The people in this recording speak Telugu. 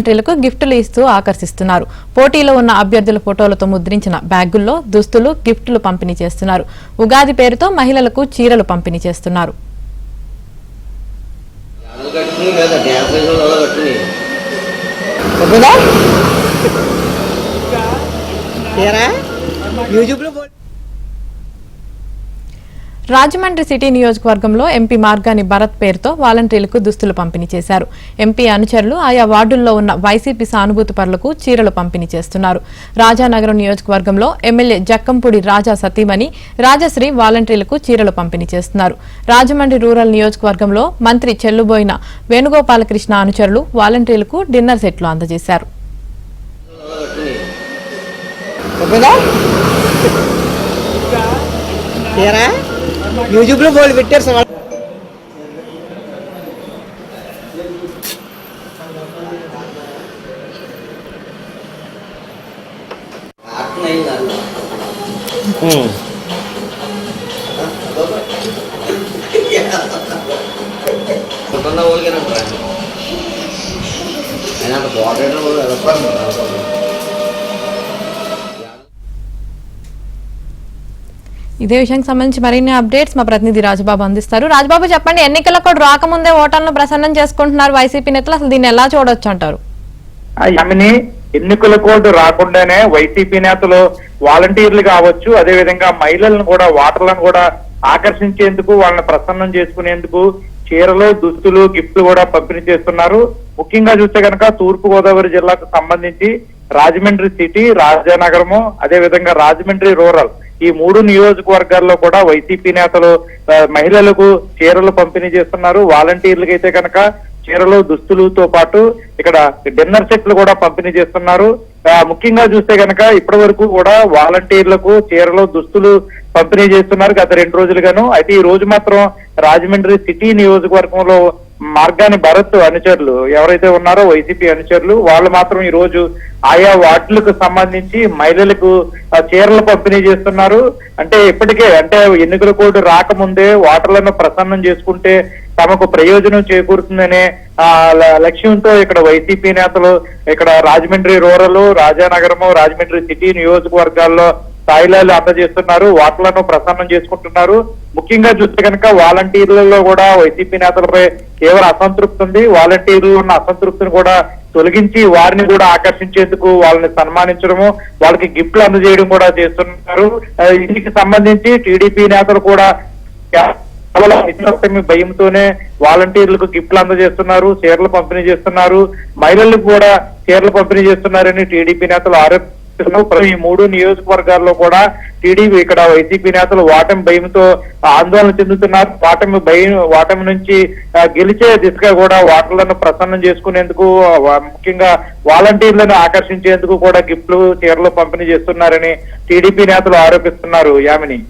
వాలంటీర్లకు గిఫ్టులు ఇస్తూ ఆకర్షిస్తున్నారు. పోటీలో ఉన్న అభ్యర్థుల ఫోటోలతో ముద్రించిన బ్యాగుల్లో దుస్తులు, గిఫ్టులు పంపిణీ చేస్తున్నారు. ఉగాది పేరుతో మహిళలకు చీరలు పంపిణీ చేస్తున్నారు. రాజమండ్రి సిటీ నియోజకవర్గంలో ఎంపీ మార్గాని భరత్ పేరుతో వాలంటీర్లకు దుస్తులు పంపిణీ చేశారు. ఎంపీ అనుచరులు ఆయా వార్డుల్లో ఉన్న వైసీపీ సానుభూతి పరులకు చీరలు పంపిణీ చేస్తున్నారు. రాజానగరం నియోజకవర్గంలో ఎమ్మెల్యే జక్కంపూడి రాజా సతీమణి రాజశ్రీ వాలంటీర్లకు చీరలు పంపిణీ చేస్తున్నారు. రాజమండ్రి రూరల్ నియోజకవర్గంలో మంత్రి చెల్లుబోయిన వేణుగోపాలకృష్ణ అనుచరులు వాలంటీర్లకు డిన్నర్ సెట్లు అందజేశారు. యూట్యూబ్ లో బోల్డ్ పెట్టారు సార్. ఇదే విషయానికి సంబంధించి మరిన్ని అప్డేట్స్ మా ప్రతినిధి రాజబాబు అందిస్తారు. రాజబాబు చెప్పండి, ఎన్నికల కోడ్ రాకముందే ఓటర్లను ప్రసన్నం చేసుకుంటున్నారు వైసీపీ నేతలు, అసలు దీన్ని ఎలా చూడొచ్చు అంటారు? ఎన్నికల కోడ్ రాకుండానే వైసీపీ నేతలు వాలంటీర్లు కావచ్చు, అదే విధంగా మహిళలను కూడా ఓటర్లను కూడా ఆకర్షించేందుకు వాళ్ళని ప్రసన్నం చేసుకునేందుకు చీరలు, దుస్తులు, గిఫ్ట్లు కూడా పంపిణీ చేస్తున్నారు. ముఖ్యంగా చూస్తే కనుక తూర్పు గోదావరి జిల్లాకు సంబంధించి రాజమండ్రి సిటీ, రాజానగరము, అదే విధంగా రాజమండ్రి రూరల్ ఈ 3 నియోజకవర్గాల్లో కూడా వైసీపీ నేతలు మహిళలకు చీరలు పంపిణీ చేస్తున్నారు. వాలంటీర్లకు అయితే కనుక చీరలు, దుస్తులతో పాటు ఇక్కడ డిన్నర్ సెట్లు కూడా పంపిణీ చేస్తున్నారు. ముఖ్యంగా చూస్తే కనుక ఇప్పటి వరకు కూడా వాలంటీర్లకు చీరలు, దుస్తులు పంపిణీ చేస్తున్నారు గత 2 రోజులుగాను. అయితే ఈ రోజు మాత్రం రాజమండ్రి సిటీ నియోజకవర్గంలో మార్గాని భరత్ అనుచరులు ఎవరైతే ఉన్నారో వైసీపీ అనుచరులు వాళ్ళు మాత్రం ఈ రోజు ఆయా వార్డులకు సంబంధించి మహిళలకు చీరలు పంపిణీ చేస్తున్నారు. అంటే ఇప్పటికే ఎన్నికల కోడ్ రాకముందే ఓటర్లను ప్రసన్నం చేసుకుంటే తమకు ప్రయోజనం చేకూరుతుందనే లక్ష్యంతో ఇక్కడ వైసీపీ నేతలు ఇక్కడ రాజమండ్రి రూరల్, రాజానగరము, రాజమండ్రి సిటీ నియోజకవర్గాల్లో స్థాయిలాలు అందజేస్తున్నారు. ఓటర్లను ప్రసన్నం చేసుకుంటున్నారు. ముఖ్యంగా చూస్తే కనుక వాలంటీర్లలో కూడా వైసీపీ నేతలపై కేవలం అసంతృప్తి ఉంది. వాలంటీర్లు ఉన్న అసంతృప్తిని కూడా తొలగించి వారిని కూడా ఆకర్షించేందుకు వాళ్ళని సన్మానించడము, వాళ్ళకి గిఫ్ట్లు అందజేయడం కూడా చేస్తున్నారు. ఇందుకు సంబంధించి టీడీపీ నేతలు కూడా కేవలం భయంతోనే వాలంటీర్లకు గిఫ్ట్లు అందజేస్తున్నారు, చీరలు పంపిణీ చేస్తున్నారు, మహిళలకు కూడా చీరలు పంపిణీ చేస్తున్నారని టీడీపీ నేతలు ఆరోపిస్తున్నారు. ఈ 3 నియోజకవర్గాల్లో కూడా టీడీపీ ఇక్కడ వైసీపీ నేతలు ఓటమి భయంతో ఆందోళన చెందుతున్నారు. ఓటమి నుంచి గెలిచే దిశగా కూడా ఓటర్లను ప్రసన్నం చేసుకునేందుకు, ముఖ్యంగా వాలంటీర్లను ఆకర్షించేందుకు కూడా గిఫ్ట్లు, చీరలు పంపిణీ చేస్తున్నారని టీడీపీ నేతలు ఆరోపిస్తున్నారు. యామిని.